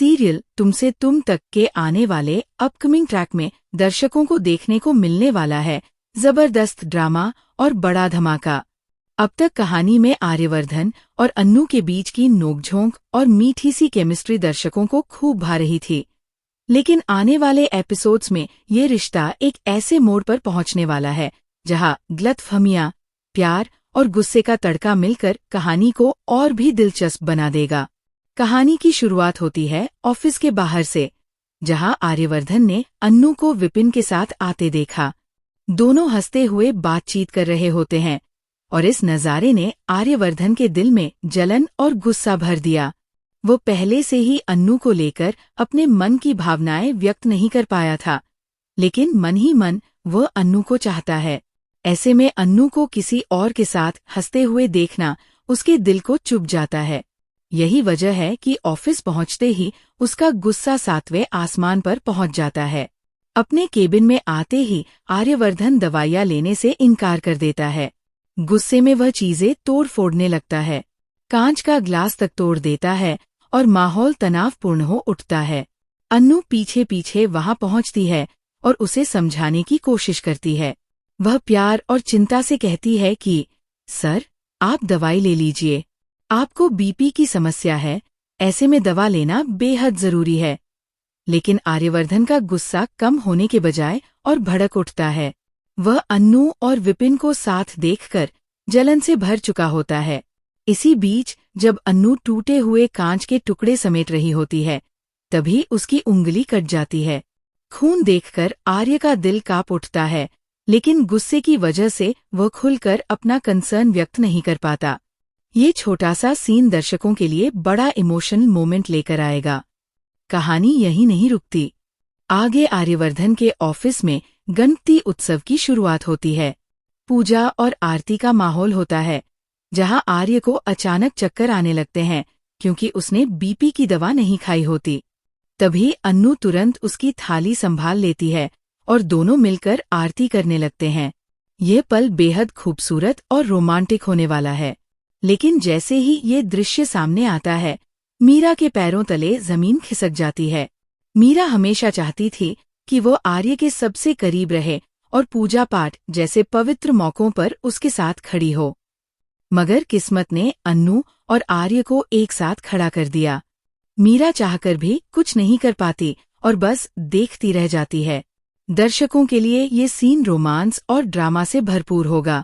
Serial तुमसे तुम तक के आने वाले अपकमिंग ट्रैक में दर्शकों को देखने को मिलने वाला है जबरदस्त ड्रामा और बड़ा धमाका। अब तक कहानी में आर्यवर्धन और अन्नू के बीच की नोकझोंक और मीठी सी केमिस्ट्री दर्शकों को खूब भा रही थी, लेकिन आने वाले एपिसोड्स में ये रिश्ता एक ऐसे मोड़ पर पहुंचने वाला है जहां गलतफहमियां, प्यार और गुस्से का तड़का मिलकर कहानी को और भी दिलचस्प बना देगा। कहानी की शुरुआत होती है ऑफिस के बाहर से, जहां आर्यवर्धन ने अन्नू को विपिन के साथ आते देखा। दोनों हंसते हुए बातचीत कर रहे होते हैं और इस नज़ारे ने आर्यवर्धन के दिल में जलन और गुस्सा भर दिया। वो पहले से ही अन्नू को लेकर अपने मन की भावनाएं व्यक्त नहीं कर पाया था, लेकिन मन ही मन वह अन्नू को चाहता है। ऐसे में अन्नू को किसी और के साथ हंसते हुए देखना उसके दिल को चुभ जाता है। यही वजह है कि ऑफिस पहुंचते ही उसका गुस्सा 7वें आसमान पर पहुंच जाता है। अपने केबिन में आते ही आर्यवर्धन दवाइयां लेने से इनकार कर देता है। गुस्से में वह चीजें तोड़ फोड़ने लगता है, कांच का ग्लास तक तोड़ देता है और माहौल तनावपूर्ण हो उठता है। अन्नू पीछे पीछे वहां पहुंचती है और उसे समझाने की कोशिश करती है। वह प्यार और चिंता से कहती है कि सर, आप दवाई ले लीजिए, आपको बीपी की समस्या है, ऐसे में दवा लेना बेहद जरूरी है। लेकिन आर्यवर्धन का गुस्सा कम होने के बजाय और भड़क उठता है। वह अन्नू और विपिन को साथ देखकर जलन से भर चुका होता है। इसी बीच जब अन्नू टूटे हुए कांच के टुकड़े समेट रही होती है, तभी उसकी उंगली कट जाती है। खून देखकर आर्य का दिल कांप उठता है, लेकिन गुस्से की वजह से वह खुलकर अपना कंसर्न व्यक्त नहीं कर पाता। ये छोटा सा सीन दर्शकों के लिए बड़ा इमोशनल मोमेंट लेकर आएगा। कहानी यहीं नहीं रुकती। आगे आर्यवर्धन के ऑफिस में गणपति उत्सव की शुरुआत होती है। पूजा और आरती का माहौल होता है, जहां आर्य को अचानक चक्कर आने लगते हैं क्योंकि उसने बीपी की दवा नहीं खाई होती। तभी अन्नू तुरंत उसकी थाली संभाल लेती है और दोनों मिलकर आरती करने लगते हैं। यह पल बेहद खूबसूरत और रोमांटिक होने वाला है। लेकिन जैसे ही ये दृश्य सामने आता है, मीरा के पैरों तले जमीन खिसक जाती है। मीरा हमेशा चाहती थी कि वो आर्य के सबसे करीब रहे और पूजा पाठ जैसे पवित्र मौकों पर उसके साथ खड़ी हो, मगर किस्मत ने अन्नू और आर्य को एक साथ खड़ा कर दिया। मीरा चाहकर भी कुछ नहीं कर पाती और बस देखती रह जाती है। दर्शकों के लिए ये सीन रोमांस और ड्रामा से भरपूर होगा,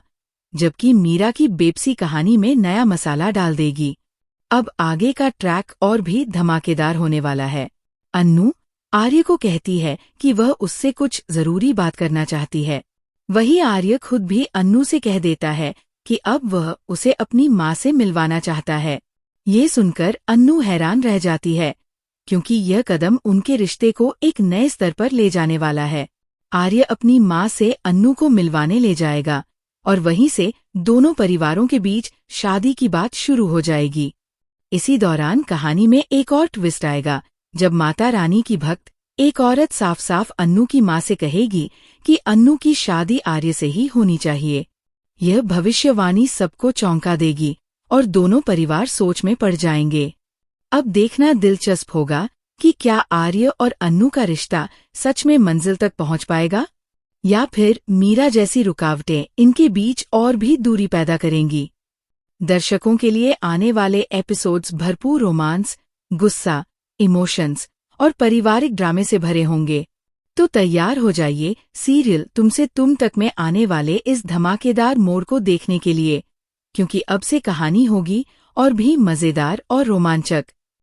जबकि मीरा की बेबसी कहानी में नया मसाला डाल देगी। अब आगे का ट्रैक और भी धमाकेदार होने वाला है। अन्नू आर्य को कहती है कि वह उससे कुछ जरूरी बात करना चाहती है। वही आर्य खुद भी अन्नू से कह देता है कि अब वह उसे अपनी माँ से मिलवाना चाहता है। ये सुनकर अन्नू हैरान रह जाती है, क्योंकि यह कदम उनके रिश्ते को एक नए स्तर पर ले जाने वाला है। आर्य अपनी माँ से अन्नू को मिलवाने ले जाएगा और वहीं से दोनों परिवारों के बीच शादी की बात शुरू हो जाएगी। इसी दौरान कहानी में एक और ट्विस्ट आएगा, जब माता रानी की भक्त एक औरत साफ साफ अन्नू की माँ से कहेगी कि अन्नू की शादी आर्य से ही होनी चाहिए। यह भविष्यवाणी सबको चौंका देगी और दोनों परिवार सोच में पड़ जाएंगे। अब देखना दिलचस्प होगा कि क्या आर्य और अन्नू का रिश्ता सच में मंजिल तक पहुंच पाएगा, या फिर मीरा जैसी रुकावटें इनके बीच और भी दूरी पैदा करेंगी। दर्शकों के लिए आने वाले एपिसोड्स भरपूर रोमांस, गुस्सा, इमोशंस और पारिवारिक ड्रामे से भरे होंगे। तो तैयार हो जाइए सीरियल तुमसे तुम तक में आने वाले इस धमाकेदार मोड़ को देखने के लिए, क्योंकि अब से कहानी होगी और भी मजेदार और रोमांचक।